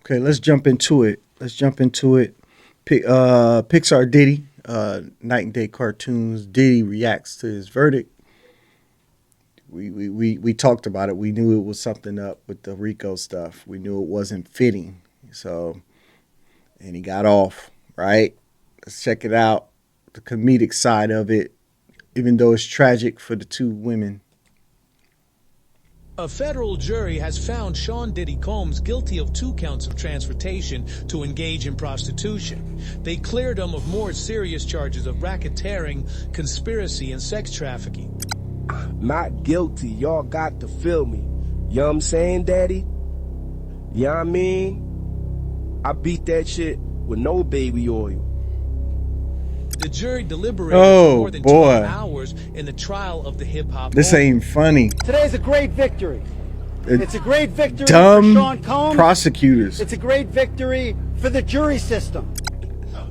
Okay, let's jump into it. Pixar Diddy, Night and Day cartoons. Diddy reacts to his verdict. We talked about it. We knew it was something up with the Rico stuff. We knew it wasn't fitting. So, and he got off, right? Let's check it out. The comedic side of it, even though it's tragic for the two women. A federal jury has found Sean Diddy Combs guilty of 2 counts of transportation to engage in prostitution. They cleared him of more serious charges of racketeering, conspiracy, and sex trafficking. Not guilty. Y'all got to feel me. You know what I'm saying, Daddy? You know what I mean? I beat that shit with no baby oil. The jury deliberated for more than 12 hours in the trial of the hip-hop. This ain't funny. Today's a great victory. It's a great victory dumb for Sean Combs. Prosecutors. It's a great victory for the jury system.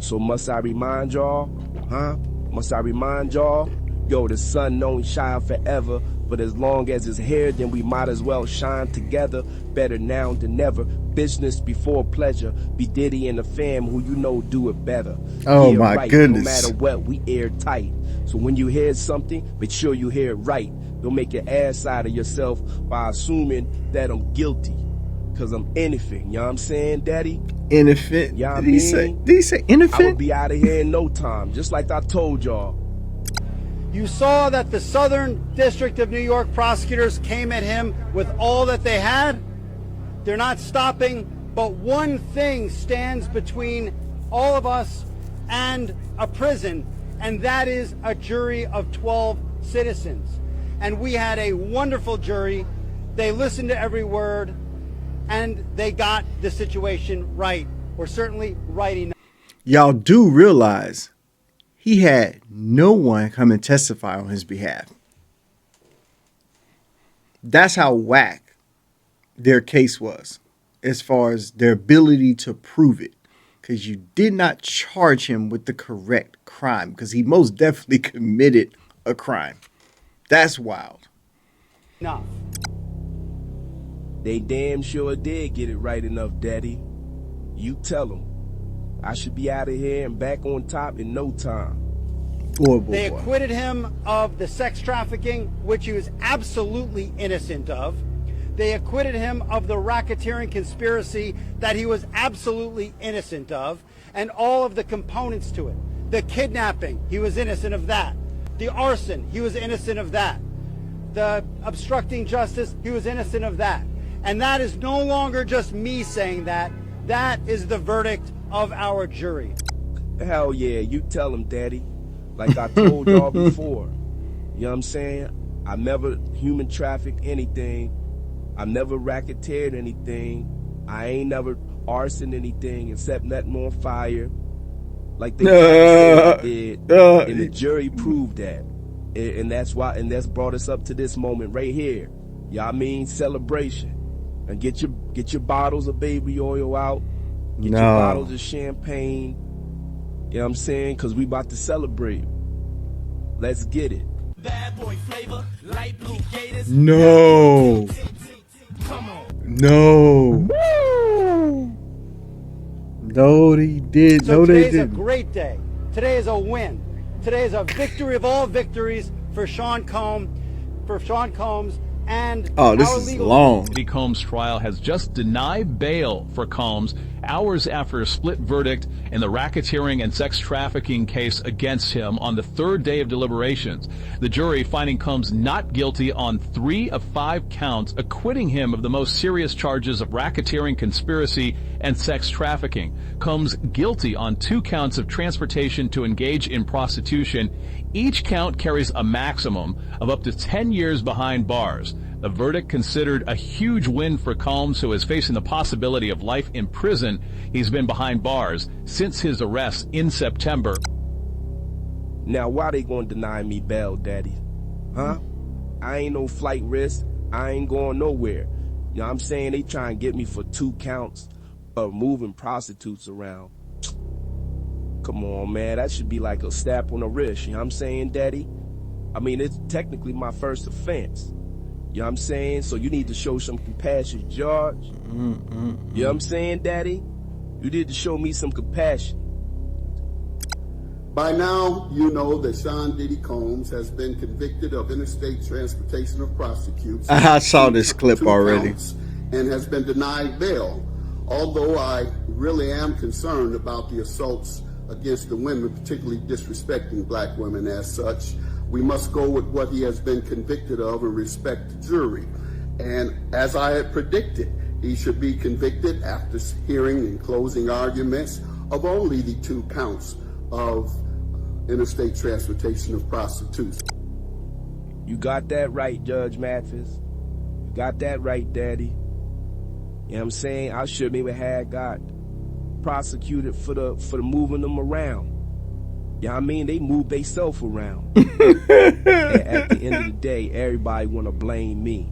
So must I remind y'all? Huh? Must I remind y'all? Yo, the sun don't shine forever, but as long as it's here, then we might as well shine together. Better now than never. Business before pleasure. Be Diddy and the fam who you know do it better. Oh yeah, my goodness. No matter what, we airtight. So when you hear something, make sure you hear it right. Don't make an ass out of yourself by assuming that I'm guilty. Cause I'm innocent. You know what I'm saying, Daddy? Innocent? You know what I mean? Did he say I innocent? would be out of here in no time, just like I told y'all. You saw that the Southern District of New York prosecutors came at him with all that they had. They're not stopping, but one thing stands between all of us and a prison, and that is a jury of 12 citizens. And we had a wonderful jury. They listened to every word, and they got the situation right, or certainly right enough. Y'all do realize he had no one come and testify on his behalf. That's how whack their case was as far as their ability to prove it, because you did not charge him with the correct crime, because he most definitely committed a crime. That's wild. Enough. They damn sure did get it right enough, Daddy. You tell them. I should be out of here and back on top in no time. They acquitted him of the sex trafficking, which he was absolutely innocent of. They acquitted him of the racketeering conspiracy that he was absolutely innocent of, and all of the components to it. The kidnapping, he was innocent of that. The arson, he was innocent of that. The obstructing justice, he was innocent of that. And that is no longer just me saying that. That is the verdict of our jury. Hell yeah, you tell them, Daddy. Like I told y'all before. You know what I'm saying? I never human trafficked anything. I never racketeered anything. I ain't never arsoned anything except nothing on fire. Like they said I did. And the jury proved that. And that's why, and that's brought us up to this moment right here. Y'all mean celebration. And get your bottles of baby oil out. Get your bottles of champagne. You know what I'm saying? Because we about to celebrate. Let's get it. Bad boy flavor, light blue gators. No. No. No, he did. So no, they today's didn't. a great day. Today is a win. Today is a victory of all victories for Sean Combs, and this our is legal long. Diddy Combs' trial has just denied bail for Combs hours after a split verdict in the racketeering and sex trafficking case against him on the 3rd day of deliberations. The jury finding Combs not guilty on 3 of 5 counts, acquitting him of the most serious charges of racketeering, conspiracy, and sex trafficking. Combs guilty on 2 counts of transportation to engage in prostitution. Each count carries a maximum of up to 10 years behind bars. The verdict considered a huge win for Combs, who is facing the possibility of life in prison. He's been behind bars since his arrest in September. Now, why they gonna deny me bail, Daddy? Huh? I ain't no flight risk. I ain't going nowhere. You know what I'm saying? They try and get me for 2 counts of moving prostitutes around. Come on, man. That should be like a slap on the wrist. You know what I'm saying, Daddy? I mean, it's technically my first offense. You know what I'm saying? So you need to show some compassion, George. You know what I'm saying, Daddy? You need to show me some compassion. By now, you know that Sean Diddy Combs has been convicted of interstate transportation of prostitutes. I saw this clip already. And has been denied bail. Although I really am concerned about the assaults against the women, particularly disrespecting black women as such, we must go with what he has been convicted of and respect the jury. And as I had predicted, he should be convicted after hearing in closing arguments of only the 2 counts of interstate transportation of prostitutes. You got that right, Judge Mathis. You got that right, Daddy. You know what I'm saying? I should maybe have got prosecuted for the moving them around. You know what I mean? They move themselves around. And at the end of the day, everybody want to blame me.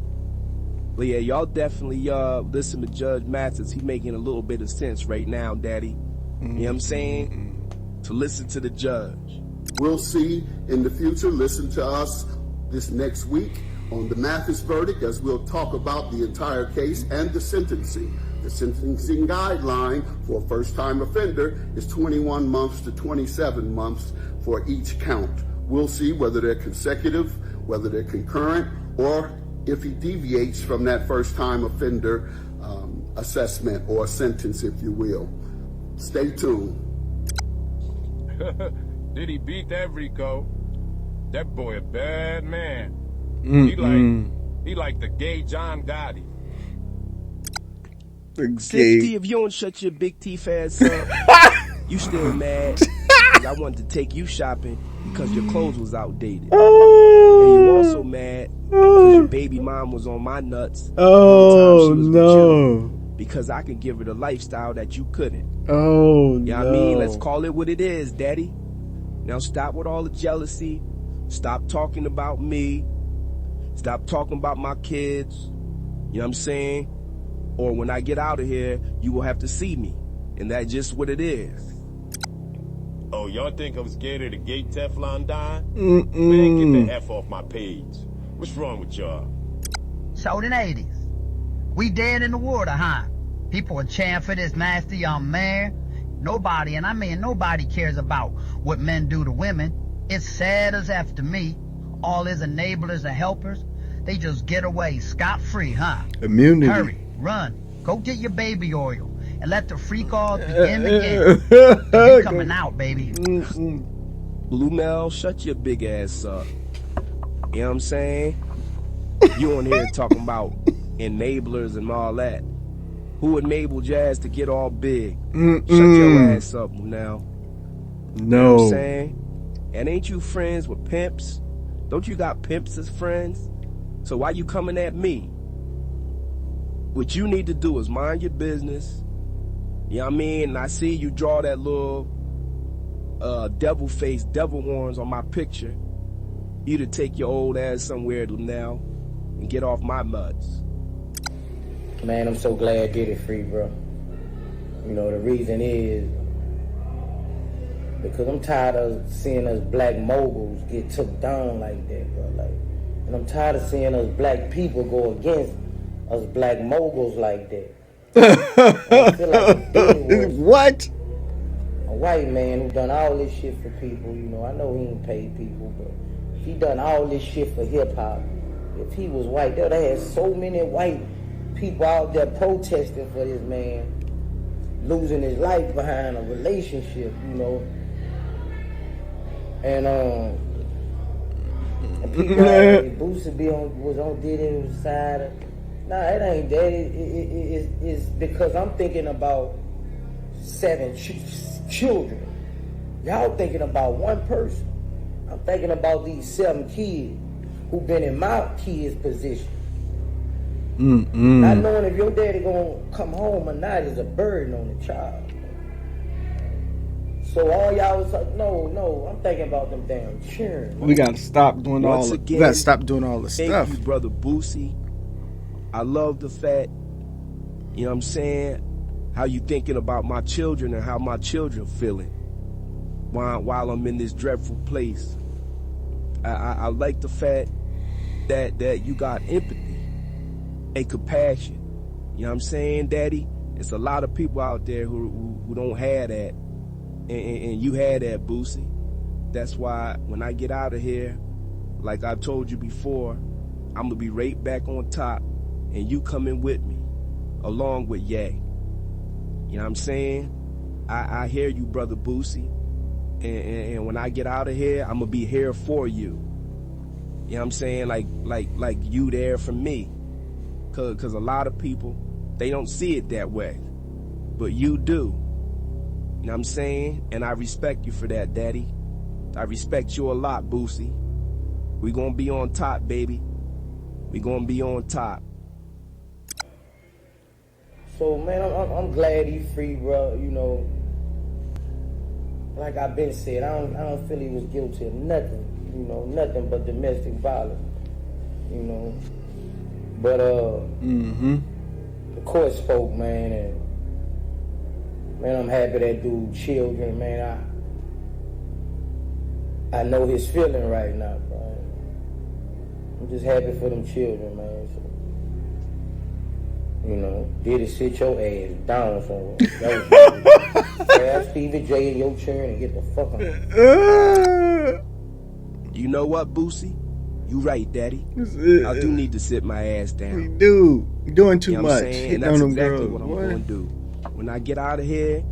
But yeah, y'all definitely listen to Judge Mathis. He making a little bit of sense right now, Daddy. You know what I'm saying? To listen to the judge. We'll see in the future. Listen to us this next week on the Mathis verdict, as we'll talk about the entire case and the sentencing. The sentencing guideline for a first-time offender is 21 months to 27 months for each count. We'll see whether they're consecutive, whether they're concurrent, or if he deviates from that first-time offender assessment or sentence, if you will. Stay tuned. Did he beat that Rico? That boy a bad man. He like the gay John Gotti. 60, if you don't shut your big teeth ass up, you still mad. 'Cause I wanted to take you shopping because your clothes was outdated. And you also mad because your baby mom was on my nuts. Oh, no. Because I can give her the lifestyle that you couldn't. Oh, you know what I mean? Let's call it what it is, Daddy. Now stop with all the jealousy. Stop talking about me. Stop talking about my kids. You know what I'm saying? Or when I get out of here, you will have to see me. And that's just what it is. Oh, y'all think I'm scared of the gay Teflon Don? Man, get the F off my page. What's wrong with y'all? So in the 80s, we dead in the water, huh? People are cheering for this nasty young man. Nobody, and I mean nobody, cares about what men do to women. It's sad as F to me. All his enablers and helpers, they just get away scot-free, huh? Immunity. Hurry, run, go get your baby oil, and let the freak off begin again. You're coming out, baby. Luenell, shut your big ass up. You know what I'm saying? You on here talking about enablers and all that. Who enabled Jazz to get all big? Shut your ass up now. No. You know what I'm saying? And ain't you friends with pimps? Don't you got pimps as friends? So why you coming at me? What you need to do is mind your business. You know what I mean? And I see you draw that little devil face, devil horns on my picture. You to take your old ass somewhere now and get off my nuts. Man, I'm so glad Diddy free, bro. You know, the reason is because I'm tired of seeing us black moguls get took down like that, bro. Like, and I'm tired of seeing us black people go against us black moguls like that. I feel like Diddy was what? A white man who done all this shit for people. You know, I know he ain't paid people, but if he done all this shit for hip hop, if he was white, they would have had so many white people out there protesting for this man losing his life behind a relationship, you know. And people like Boosie was on Diddy's side. Nah, it ain't that. It's because I'm thinking about 7 children. Y'all thinking about one person. I'm thinking about these 7 kids who been in my kids' position. Not knowing if your daddy gonna come home or not is a burden on the child. So all y'all was like, no, I'm thinking about them damn children. We gotta stop doing all the again, we gotta stop doing all the stuff. Thank you, brother Boosie. I love the fact, you know what I'm saying, how you thinking about my children and how my children feeling while I'm in this dreadful place. I like the fact that you got empathy. and compassion. You know what I'm saying, Daddy? It's a lot of people out there who don't have that, and you had that, Boosie. That's why when I get out of here, like I told you before, I'm gonna be right back on top, and you coming with me, along with Ye. You know what I'm saying? I hear you, brother Boosie, and when I get out of here, I'm gonna be here for you. You know what I'm saying? Like you there for me, cause a lot of people, they don't see it that way, but you do. You know what I'm saying? And I respect you for that, Daddy. I respect you a lot, Boosie. We gonna be on top, baby. We gonna be on top. So, man, I'm glad he free, bro. You know, like I've been said, I don't feel he was guilty of nothing. You know, nothing but domestic violence. You know, but the court spoke, man, and man, I'm happy that dude children, man. I know his feeling right now, bro. I'm just happy for them children, man. So, you know, Diddy, sit your ass down somewhere. Grab Stevie J in your chair and get the fuck out. You know what, Boosie? You right, Daddy. I do need to sit my ass down. We do. You're doing too much. And that's exactly what I'm going to do. When I get out of here,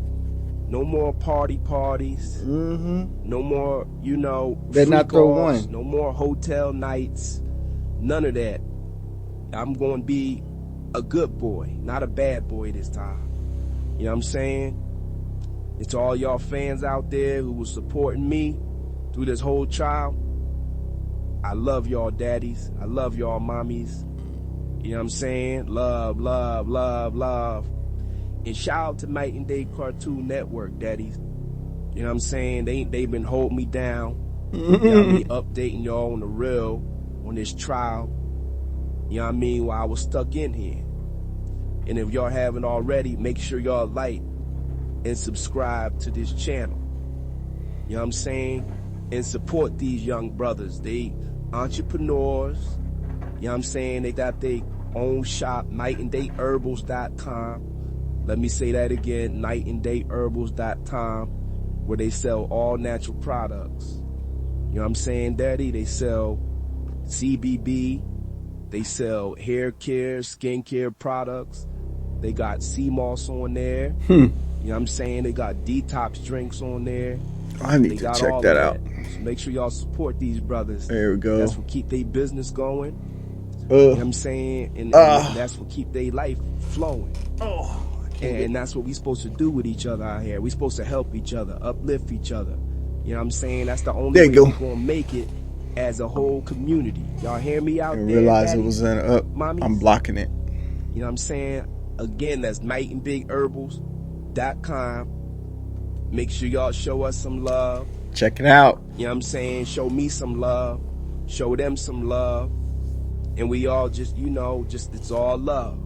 no more parties. No more, you know, better not throw one. No more hotel nights. None of that. I'm going to be a good boy, not a bad boy this time. You know what I'm saying? It's all y'all fans out there who was supporting me through this whole trial. I love y'all daddies. I love y'all mommies. You know what I'm saying? Love, love, love, love. And shout out to Night and Day Cartoon Network, daddies. You know what I'm saying? They've been holding me down. You know what I mean? Updating y'all on the real, on this trial. You know what I mean? While I was stuck in here. And if y'all haven't already, make sure y'all like and subscribe to this channel. You know what I'm saying? And support these young brothers. They entrepreneurs. You know what I'm saying? They got their own shop, nightanddayherbals.com. Let me say that again, nightanddayherbals.com, where they sell all natural products. You know what I'm saying, Daddy? They sell CBD. They sell hair care, skin care products. They got sea moss on there. You know what I'm saying? They got detox drinks on there. I need to check that out. So make sure y'all support these brothers. There we go. That's what keep their business going. You know what I'm saying? And that's what keep their life flowing. And that's what we supposed to do with each other out here. We supposed to help each other, uplift each other. You know what I'm saying? That's the only way we're going to make it as a whole community. Y'all hear me out there? Realize Daddy? it was in up. Mommies? I'm blocking it. You know what I'm saying? Again, that's nightanddayherbals.com. Make sure y'all show us some love. Check it out. You know what I'm saying? Show me some love. Show them some love. And we all just, you know, it's all love.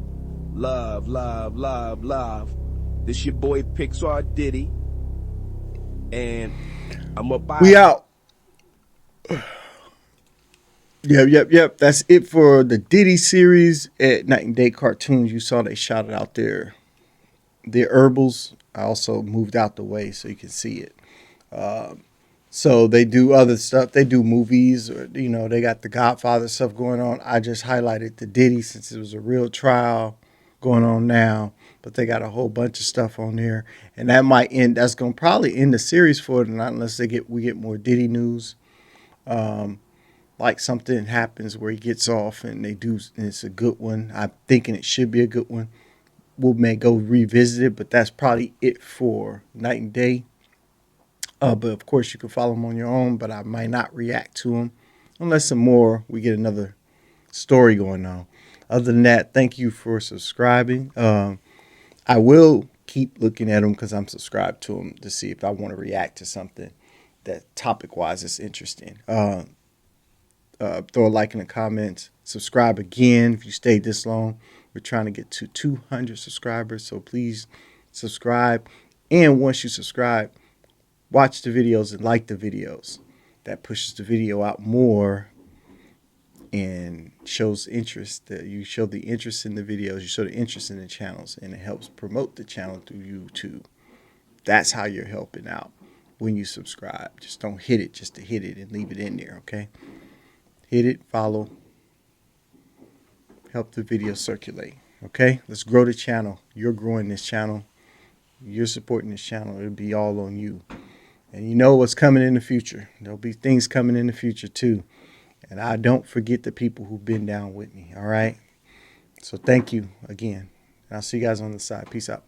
Love, love, love, love. This your boy Pixar Diddy. And I'm up out. We out. Yep. That's it for the Diddy series at Night and Day Cartoons. You saw they shouted out their herbals. I also moved out the way so you can see it. So they do other stuff. They do movies, or you know, they got the Godfather stuff going on. I just highlighted the Diddy since it was a real trial going on now. But they got a whole bunch of stuff on there, and that might end. That's gonna probably end the series for tonight unless we get more Diddy news. Like something happens where he gets off and and it's a good one. I'm thinking it should be a good one. We may go revisit it, but that's probably it for Night and Day. But of course you can follow them on your own, but I might not react to them unless we get another story going on. Other than that, thank you for subscribing. I will keep looking at them because I'm subscribed to them to see if I want to react to something that topic-wise is interesting. Throw a like in the comments. Subscribe again if you stayed this long. We're trying to get to 200 subscribers, so please subscribe. And once you subscribe, watch the videos and like the videos. That pushes the video out more and shows interest, that you show the interest in the videos, you show the interest in the channels, and it helps promote the channel through YouTube. That's how you're helping out when you subscribe. Just don't hit it just to hit it and leave it in there, okay? Hit it, follow, help the video circulate, okay? Let's grow the channel. You're growing this channel. You're supporting this channel. It'll be all on you. And you know what's coming in the future. There'll be things coming in the future too. And I don't forget the people who've been down with me, all right? So thank you again. And I'll see you guys on the side. Peace out.